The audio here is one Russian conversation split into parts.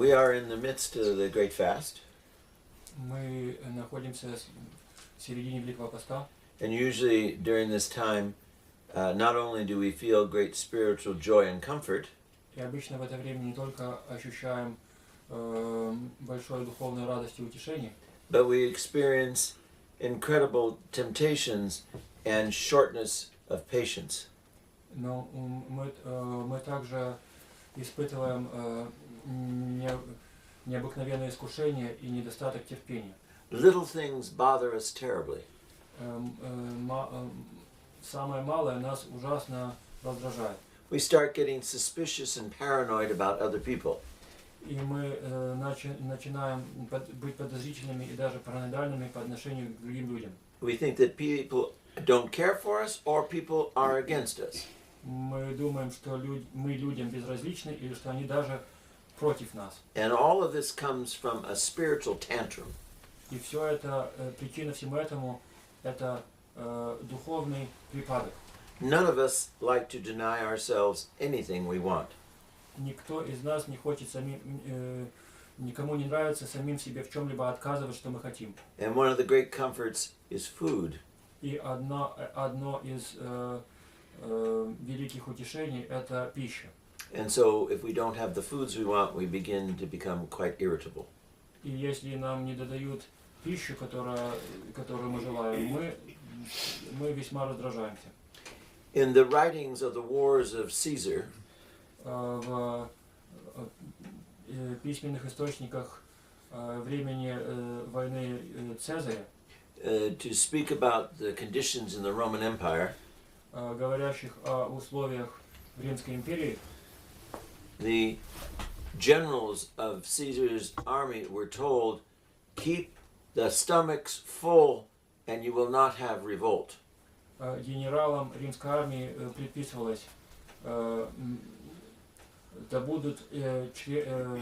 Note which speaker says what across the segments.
Speaker 1: We are in the midst of the Great Fast.
Speaker 2: Мы находимся в середине Великого Поста.
Speaker 1: And usually during this time, not only do we feel great spiritual joy and comfort,
Speaker 2: И обычно в это время не только ощущаем большую духовную радость и утешение,
Speaker 1: but we experience incredible temptations and shortness of patience.
Speaker 2: но мы также испытываем необыкновенное искушение и недостаток терпения.
Speaker 1: Little things bother us terribly.
Speaker 2: Самое малое нас ужасно раздражает.
Speaker 1: We start getting suspicious and paranoid about other people.
Speaker 2: И мы начинаем быть подозрительными и даже параноидальными по отношению к другим людям.
Speaker 1: We think that people don't care for us or people are against us.
Speaker 2: Мы думаем, что мы людям безразличны или что они даже против нас.
Speaker 1: And all of this comes from a spiritual tantrum.
Speaker 2: И все это, причина всему этому, это духовный припадок.
Speaker 1: None of us like to deny ourselves anything we want.
Speaker 2: Никто из нас не хочет никому не нравится самим себе в чем-либо отказывать, что мы хотим.
Speaker 1: And one of the great comforts is food.
Speaker 2: И одно из великих утешений – это пища.
Speaker 1: And so if we don't have the foods we want, we begin to become quite irritable.
Speaker 2: И если нам не додают пищу, которую мы желаем, мы весьма раздражаемся.
Speaker 1: In the writings of the wars of Caesar,
Speaker 2: В письменных источниках времени войны Цезаря,
Speaker 1: to speak about the conditions in the Roman Empire,
Speaker 2: говорящих о условиях в Римской империи,
Speaker 1: the generals of Caesar's army were told, keep the stomachs full and you will not have revolt.
Speaker 2: Генералам римской армии предписывалось, да будут чрева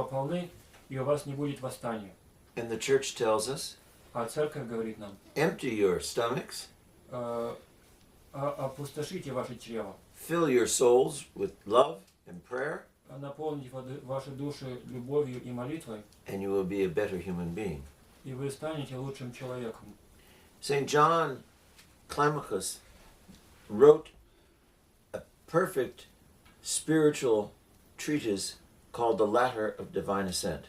Speaker 2: полны, и у вас не будет восстания.
Speaker 1: And the church tells us,
Speaker 2: А церковь говорит нам,
Speaker 1: empty your stomachs,
Speaker 2: опустошите ваши чрева,
Speaker 1: fill your souls with love and prayer,
Speaker 2: наполните ваши души любовью и молитвой,
Speaker 1: and you will be a better human being.
Speaker 2: и вы станете лучшим человеком.
Speaker 1: St. John Climacus wrote a perfect spiritual treatise called The Ladder of Divine Ascent.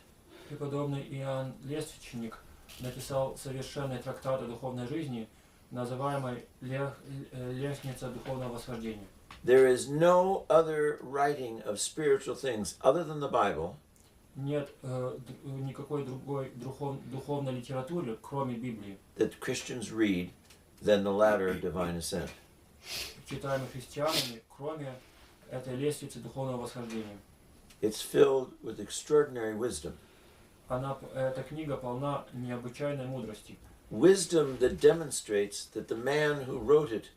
Speaker 2: Преподобный Иоанн Лествичник написал совершенный трактат о духовной жизни, называемый «Лестница духовного восхождения».
Speaker 1: There is no other writing of spiritual things other than the Bible
Speaker 2: Нет никакой другой духовной литературы, кроме Библии,
Speaker 1: that Christians read than The Ladder of Divine Ascent.
Speaker 2: читаемой христианами, кроме этой лестницы духовного восхождения.
Speaker 1: It's filled with extraordinary wisdom.
Speaker 2: Эта книга полна необычайной мудрости.
Speaker 1: Wisdom that demonstrates that the man who wrote it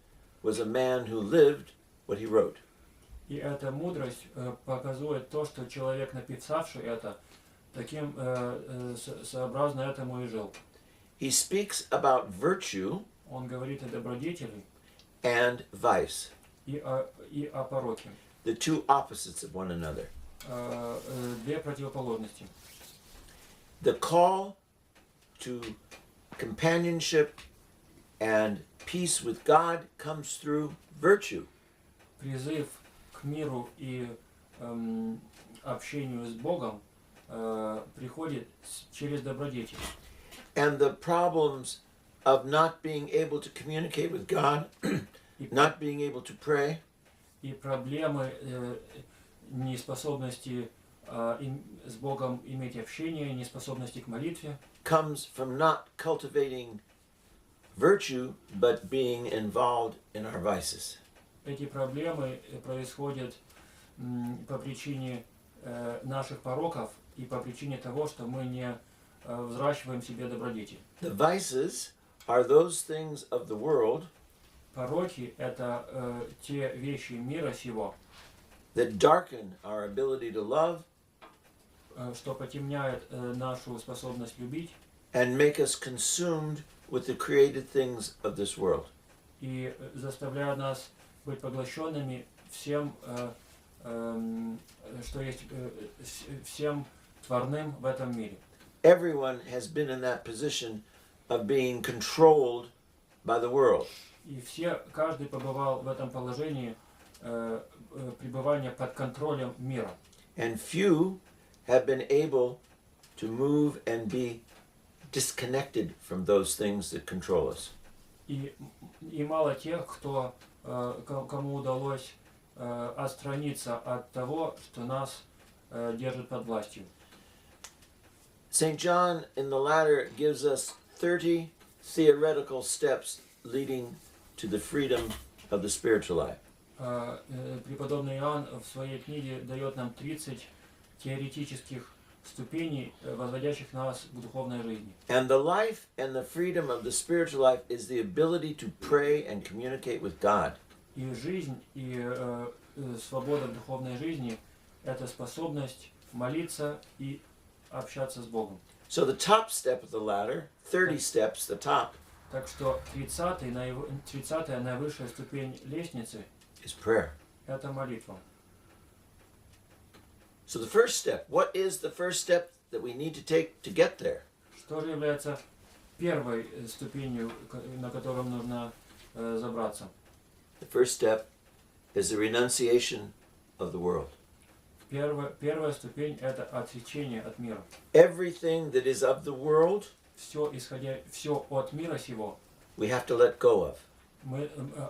Speaker 1: was a man who lived what he wrote.
Speaker 2: И эта мудрость показывает то, что человек, написавший это, таким сообразно этому и жил.
Speaker 1: He speaks about virtue
Speaker 2: Он говорит о добродетели
Speaker 1: and vice,
Speaker 2: и о пороке.
Speaker 1: the two opposites of one another.
Speaker 2: Две противоположности.
Speaker 1: The call to companionship and peace with God comes through virtue.
Speaker 2: Призыв к миру и общению с Богом приходит через добродетель.
Speaker 1: And the problems of not being able to communicate with God, not being able to pray,
Speaker 2: И проблемы неспособности с Богом иметь общение, неспособности к молитве
Speaker 1: comes from not cultivating virtue, but being involved in our vices.
Speaker 2: Эти проблемы происходят по причине наших пороков и по причине того, что мы не взращиваем в себе добродетель.
Speaker 1: The vices are those things of the world
Speaker 2: Пороки – это те вещи мира сего,
Speaker 1: that darken our ability to love
Speaker 2: что потемняет нашу способность любить
Speaker 1: and make us consumed with the created things of this world.
Speaker 2: и заставляют нас быть поглощенными всем что есть всем творным в этом мире.
Speaker 1: Everyone has been in that position of being controlled by the world.
Speaker 2: И каждый побывал в этом положении пребывания под контролем мира.
Speaker 1: And few have been able to move and be disconnected from those things that control us.
Speaker 2: И мало тех, кому удалось отстраниться от того, что нас держит под властью.
Speaker 1: St. John in the latter gives us 30 theoretical steps leading to the freedom of the spiritual life.
Speaker 2: Преподобный Иоанн в своей книге дает нам 30 теоретических ступеней, возводящих нас к духовной жизни.
Speaker 1: And the life and the freedom of the spiritual life is the ability to pray and communicate with God.
Speaker 2: И жизнь, и свобода в духовной жизни – это способность молиться и общаться с Богом.
Speaker 1: So the top step of the ladder, 30 steps, the top,
Speaker 2: Так что 30-я наивысшая ступень лестницы
Speaker 1: is prayer.
Speaker 2: – это молитва.
Speaker 1: So the first step, what is the first step that we need to take to get there?
Speaker 2: Что же является первой ступенью, на которую нужно забраться?
Speaker 1: The first step is the renunciation of the world.
Speaker 2: Первая ступень – это отречение от мира.
Speaker 1: Everything that is of the world,
Speaker 2: Все от мира сего,
Speaker 1: we have to let go of.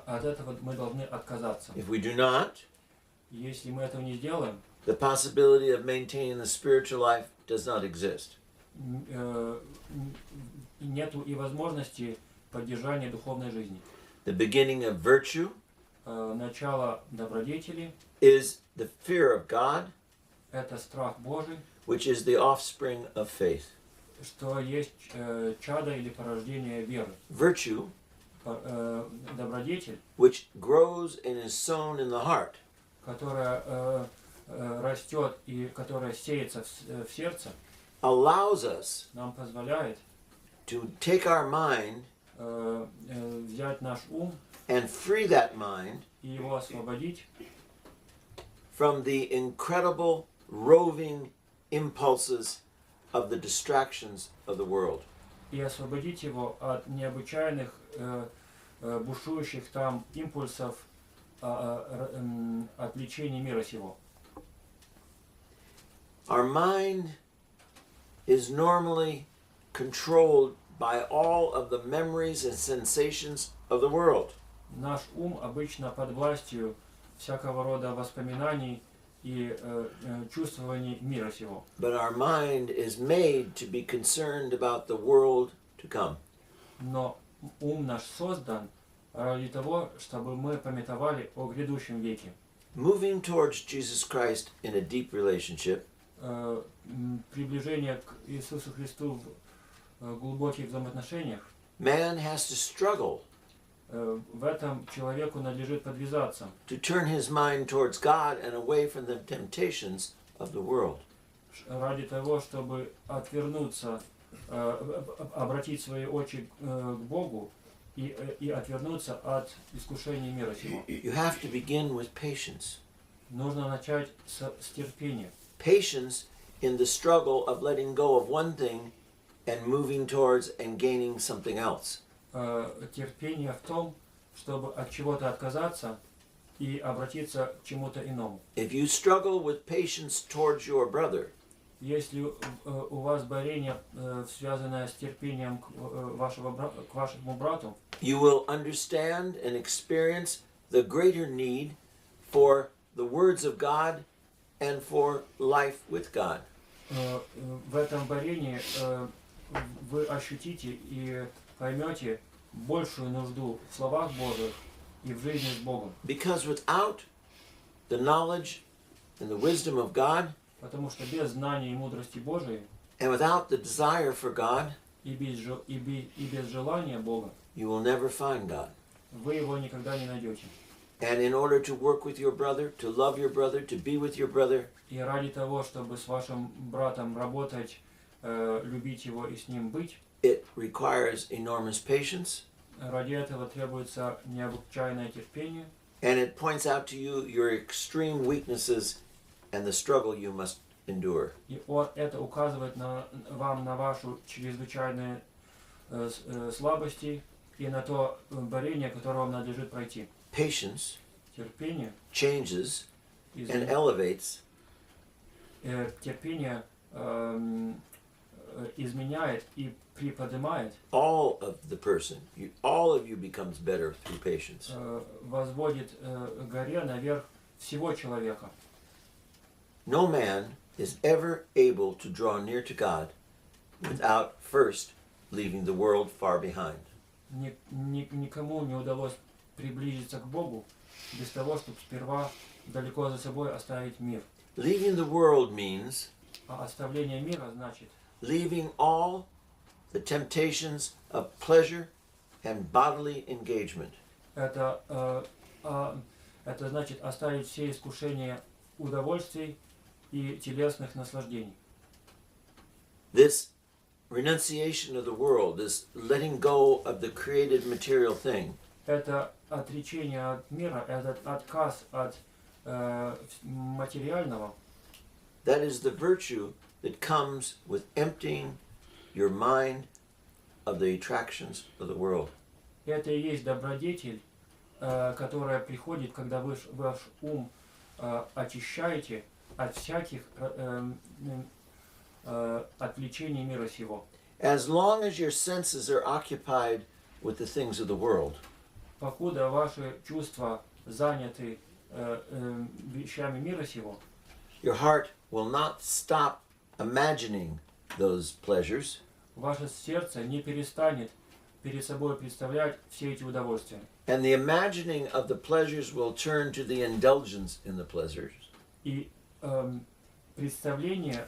Speaker 2: от этого мы должны отказаться.
Speaker 1: If we do not,
Speaker 2: Если мы этого не сделаем,
Speaker 1: the possibility of maintaining the spiritual life does not exist.
Speaker 2: Нету и возможности поддержания духовной жизни.
Speaker 1: The beginning of virtue
Speaker 2: Начало добродетели
Speaker 1: is the fear of God,
Speaker 2: – это страх Божий,
Speaker 1: which is the offspring of faith.
Speaker 2: что есть чадо или порождение веры.
Speaker 1: Virtue,
Speaker 2: Добродетель,
Speaker 1: which grows and is sown in the heart,
Speaker 2: которая растет и которая сеется в сердце,
Speaker 1: allows us
Speaker 2: нам позволяет
Speaker 1: to take our mind
Speaker 2: взять наш ум
Speaker 1: and free that mind
Speaker 2: и его освободить
Speaker 1: from the incredible roving impulses of the distractions of the world.
Speaker 2: и освободить его от необычайных бушующих там импульсов отвлечения мира сего.
Speaker 1: Our mind is normally controlled by all of the memories and sensations of the world.
Speaker 2: Наш ум обычно под властью всякого рода воспоминаний и чувствований мира сего.
Speaker 1: But our mind is made to be concerned about the world to come.
Speaker 2: Но ум наш создан ради того, чтобы мы памятовали о грядущем веке.
Speaker 1: Moving towards Jesus Christ in a deep relationship
Speaker 2: Приближение к Иисусу Христу в глубоких взаимоотношениях,
Speaker 1: man has to struggle
Speaker 2: в этом человеку надлежит подвязаться,
Speaker 1: to turn his mind towards God and away from the temptations of the world.
Speaker 2: ради того, чтобы отвернуться, обратить свои очи к Богу и отвернуться от искушений мира сего.
Speaker 1: You have to begin with patience.
Speaker 2: Нужно начать с терпения.
Speaker 1: Patience in the struggle of letting go of one thing and moving towards and gaining something else.
Speaker 2: Терпение в том, чтобы от чего-то отказаться и обратиться к чему-то иному.
Speaker 1: If you struggle with patience towards your brother,
Speaker 2: Если у вас борение, связанное с терпением к вашему брату,
Speaker 1: you will understand and experience the greater need for the words of God and for life with God.
Speaker 2: В этом борении вы ощутите и поймете большую нужду в словах Божьих и в жизни с Богом.
Speaker 1: Because without the knowledge and the wisdom of God,
Speaker 2: Потому что без знания и мудрости Божией
Speaker 1: and without the desire for God,
Speaker 2: и без желания Бога
Speaker 1: you will never find God.
Speaker 2: вы его никогда не найдете.
Speaker 1: And in order to work with your brother, to love your brother, to be with your brother,
Speaker 2: И ради того, чтобы с вашим братом работать, любить его и с ним быть,
Speaker 1: it requires enormous patience,
Speaker 2: ради этого требуется необычайное терпение,
Speaker 1: And it points out to you your extreme weaknesses and the struggle you must endure.
Speaker 2: И это указывает вам на вашу чрезвычайные слабости и на то борение, которое вам надлежит пройти.
Speaker 1: Patience
Speaker 2: Терпение
Speaker 1: changes and elevates
Speaker 2: терпение изменяет и приподнимает,
Speaker 1: all of the person. All of you becomes better through patience.
Speaker 2: возводит горе наверх всего человека.
Speaker 1: No man is ever able to draw near to God without first leaving the world far behind.
Speaker 2: Никому не удалось приблизиться к Богу без того, чтобы сперва далеко за собой оставить мир.
Speaker 1: Leaving the world means
Speaker 2: А оставление мира значит
Speaker 1: leaving all the temptations of pleasure and bodily engagement.
Speaker 2: это значит оставить все искушения удовольствий и телесных наслаждений.
Speaker 1: This renunciation of the world, this letting go of the created material thing,
Speaker 2: Это отречение от мира, этот отказ от материального,
Speaker 1: that is the virtue that comes with emptying your mind of the attractions of the world.
Speaker 2: это и есть добродетель, которая приходит, когда вы ваш ум очищаете от всяких отвлечений мира сего.
Speaker 1: As long as your senses are occupied with the things of the world,
Speaker 2: Покуда ваши чувства заняты вещами мира сего,
Speaker 1: your heart will not stop imagining those pleasures,
Speaker 2: ваше сердце не перестанет перед собой представлять все эти удовольствия.
Speaker 1: and the imagining of the pleasures will turn to the indulgence in the pleasures.
Speaker 2: И представление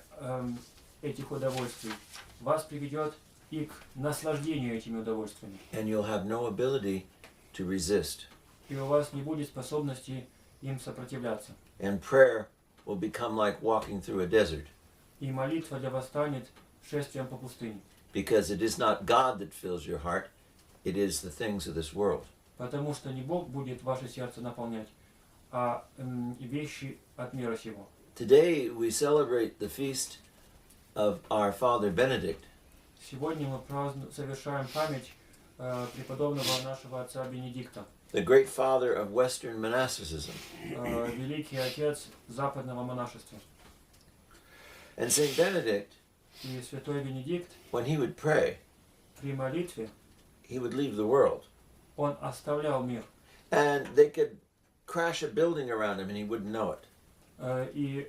Speaker 2: этих удовольствий вас приведет и к наслаждению этими удовольствиями.
Speaker 1: And you'll have no ability to resist.
Speaker 2: И у вас не будет способности им сопротивляться.
Speaker 1: And prayer will become like walking through a desert,
Speaker 2: И молитва для вас станет шествием по пустыне.
Speaker 1: because it is not God that fills your heart, it is the things of this world.
Speaker 2: Потому что не Бог будет ваше сердце наполнять, а вещи от мира сего.
Speaker 1: Today we celebrate the feast of our father Benedict.
Speaker 2: Сегодня мы совершаем память преподобного нашего отца Бенедикта,
Speaker 1: The great father of Western monasticism.
Speaker 2: великий отец западного монашества.
Speaker 1: And Saint Benedict,
Speaker 2: И святой Бенедикт
Speaker 1: when he would pray,
Speaker 2: при молитве,
Speaker 1: he would leave the world.
Speaker 2: он оставлял мир.
Speaker 1: And they could crash a building around him and he wouldn't know it.
Speaker 2: И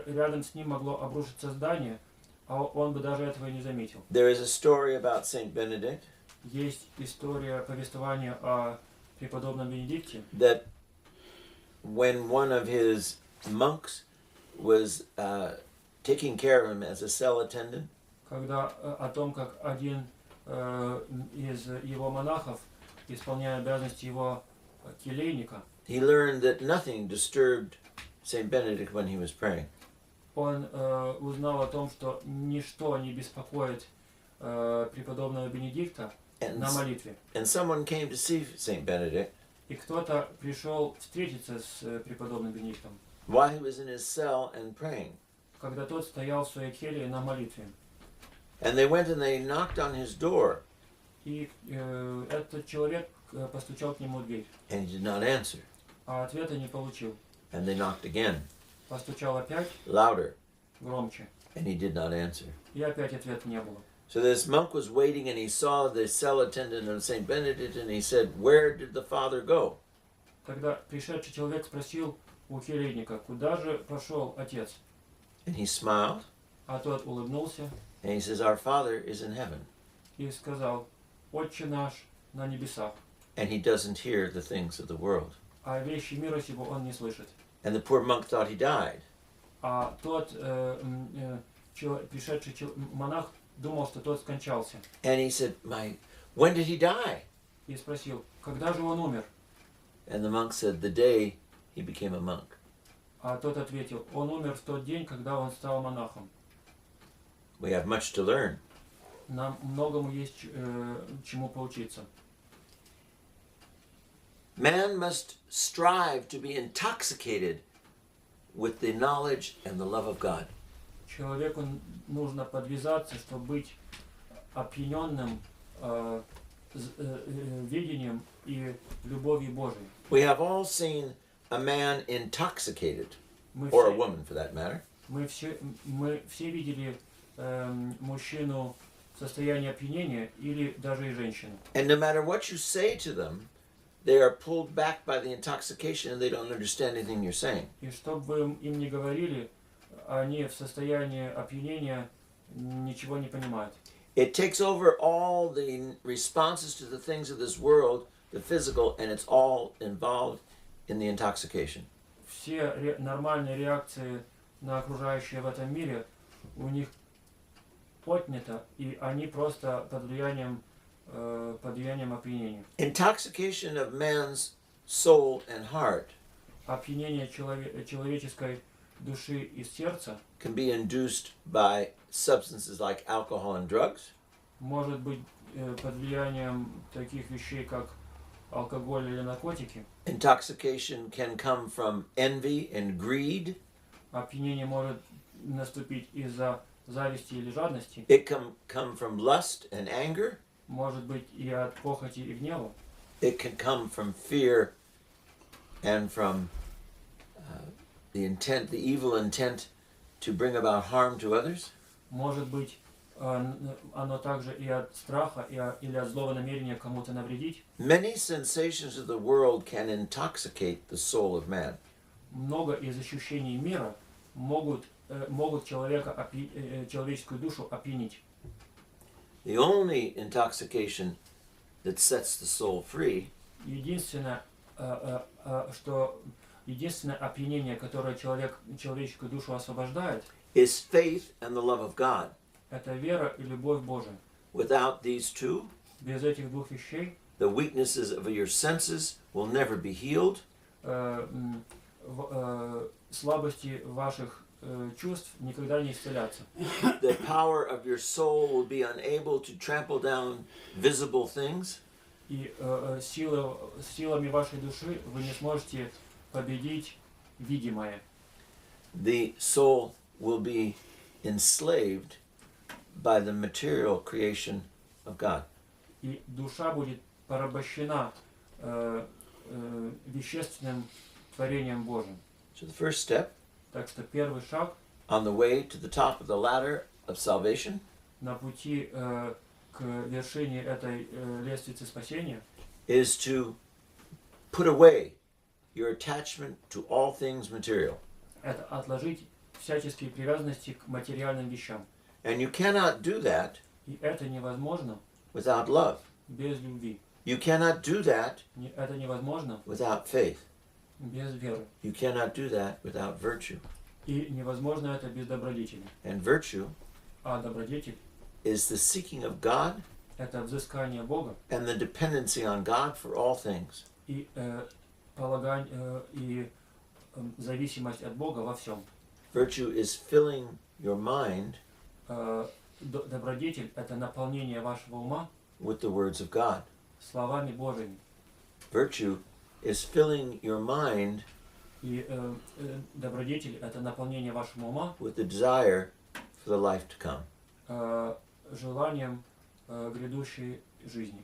Speaker 2: рядом с ним могло обрушиться здание, а он бы даже этого и не заметил.
Speaker 1: There is a story about Saint Benedict
Speaker 2: Есть история повествования о преподобном Бенедикте,
Speaker 1: that when one of his monks was taking care of him as a cell attendant,
Speaker 2: когда о том, как один из его монахов, исполняя обязанности его келейника,
Speaker 1: he learned that nothing disturbed Saint Benedict when he was praying.
Speaker 2: он узнал о том, что ничто не беспокоит преподобного Бенедикта на молитве.
Speaker 1: And someone came to see Saint Benedict
Speaker 2: И кто-то пришел встретиться с преподобным Бенедиктом,
Speaker 1: while he was in his cell and praying.
Speaker 2: когда тот стоял в своей келье на молитве.
Speaker 1: And they went and they knocked on his door,
Speaker 2: И этот человек постучал к нему в дверь,
Speaker 1: and he did not answer.
Speaker 2: а ответа не получил.
Speaker 1: And they knocked again,
Speaker 2: Постучал опять,
Speaker 1: louder,
Speaker 2: громче,
Speaker 1: and he did not answer.
Speaker 2: и опять ответа не было.
Speaker 1: So this monk was waiting, and he saw the cell attendant of Saint Benedict, and he said, "Where did the father go?"
Speaker 2: Когда пришедший человек спросил у келейника, куда же пошел отец,
Speaker 1: And he smiled,
Speaker 2: а тот улыбнулся
Speaker 1: and he says, "Our Father is in heaven,"
Speaker 2: и сказал: «Отче наш на небесах»,
Speaker 1: and he doesn't hear the things of the world.
Speaker 2: а вещи мира сего он не слышит.
Speaker 1: And the poor monk thought he died.
Speaker 2: А тот пришедший монах думал, что тот скончался,
Speaker 1: And he said, when did he die?"
Speaker 2: и спросил, когда же он умер?
Speaker 1: And the monk said, "The day he became a monk."
Speaker 2: А тот ответил: он умер в тот день, когда он стал монахом.
Speaker 1: We have much to learn.
Speaker 2: Нам многому есть чему поучиться.
Speaker 1: Man must strive to be intoxicated with the knowledge and the love of God.
Speaker 2: Человеку нужно подвязаться, чтобы быть опьяненным видением и любовью Божией.
Speaker 1: We have all seen a man intoxicated,
Speaker 2: Мы
Speaker 1: or a
Speaker 2: все,
Speaker 1: woman for that matter.
Speaker 2: мы все видели мужчину в состоянии опьянения или даже и женщину.
Speaker 1: And no matter what you say to them, they are pulled back by the intoxication and they don't understand anything you're saying.
Speaker 2: И что бы вы им ни говорили, они в состоянии опьянения ничего не понимают.
Speaker 1: It takes over all the responses to the things of this world, the physical, and it's all involved in the intoxication.
Speaker 2: Все нормальные реакции на окружающее в этом мире у них отнято, и они просто под влиянием опьянения.
Speaker 1: Intoxication of man's soul and heart
Speaker 2: Опьянение человеческой души и сердца
Speaker 1: can be induced by substances like alcohol and drugs.
Speaker 2: может быть под влиянием таких вещей, как алкоголь или наркотики.
Speaker 1: Intoxication can come from envy and greed.
Speaker 2: Опьянение может наступить из-за зависти или жадности.
Speaker 1: It can come from lust and anger.
Speaker 2: Может быть и от похоти и гнева.
Speaker 1: It can come from fear and from the intent, the evil intent to bring about harm to others.
Speaker 2: Может быть оно также и от страха, или от злого намерения кому-то навредить.
Speaker 1: Many sensations of the world can intoxicate the soul of man.
Speaker 2: Много из ощущений мира могут человеческую душу опьянить.
Speaker 1: The only intoxication that sets the soul free
Speaker 2: Единственное опьянение, которое человеческую душу освобождает,
Speaker 1: is faith and the love of God.
Speaker 2: это вера и любовь Божия.
Speaker 1: Without these two,
Speaker 2: Без этих двух вещей
Speaker 1: the weaknesses of your senses will never be healed.
Speaker 2: Слабости ваших чувств никогда не исцелятся.
Speaker 1: The power of your soul will be unable to trample down visible things.
Speaker 2: И силами вашей души вы не сможете победить видимое.
Speaker 1: The soul will be enslaved by the material creation of God.
Speaker 2: И душа будет порабощена вещественным творением Божьим.
Speaker 1: So the first step
Speaker 2: Так что первый шаг
Speaker 1: on the way to the top of the ladder of salvation
Speaker 2: на пути к вершине этой лестницы спасения
Speaker 1: is to put away your attachment to all things material.
Speaker 2: это отложить всяческие привязанности к материальным вещам.
Speaker 1: And you cannot do that
Speaker 2: И это невозможно
Speaker 1: without love.
Speaker 2: без любви.
Speaker 1: You cannot do that
Speaker 2: Это невозможно
Speaker 1: without faith.
Speaker 2: без веры.
Speaker 1: You cannot do that without virtue.
Speaker 2: И невозможно это без добродетели.
Speaker 1: And virtue
Speaker 2: А добродетель
Speaker 1: is the seeking of God
Speaker 2: – это взыскание Бога
Speaker 1: and the dependency on God for all things.
Speaker 2: и зависимость от Бога во всем.
Speaker 1: Virtue is filling your mind
Speaker 2: Добродетель – это наполнение вашего ума
Speaker 1: with the words of God.
Speaker 2: словами Божьими.
Speaker 1: Virtue is filling your mind
Speaker 2: И добродетель – это наполнение вашего ума
Speaker 1: with the desire for the life to come.
Speaker 2: желанием грядущей жизни.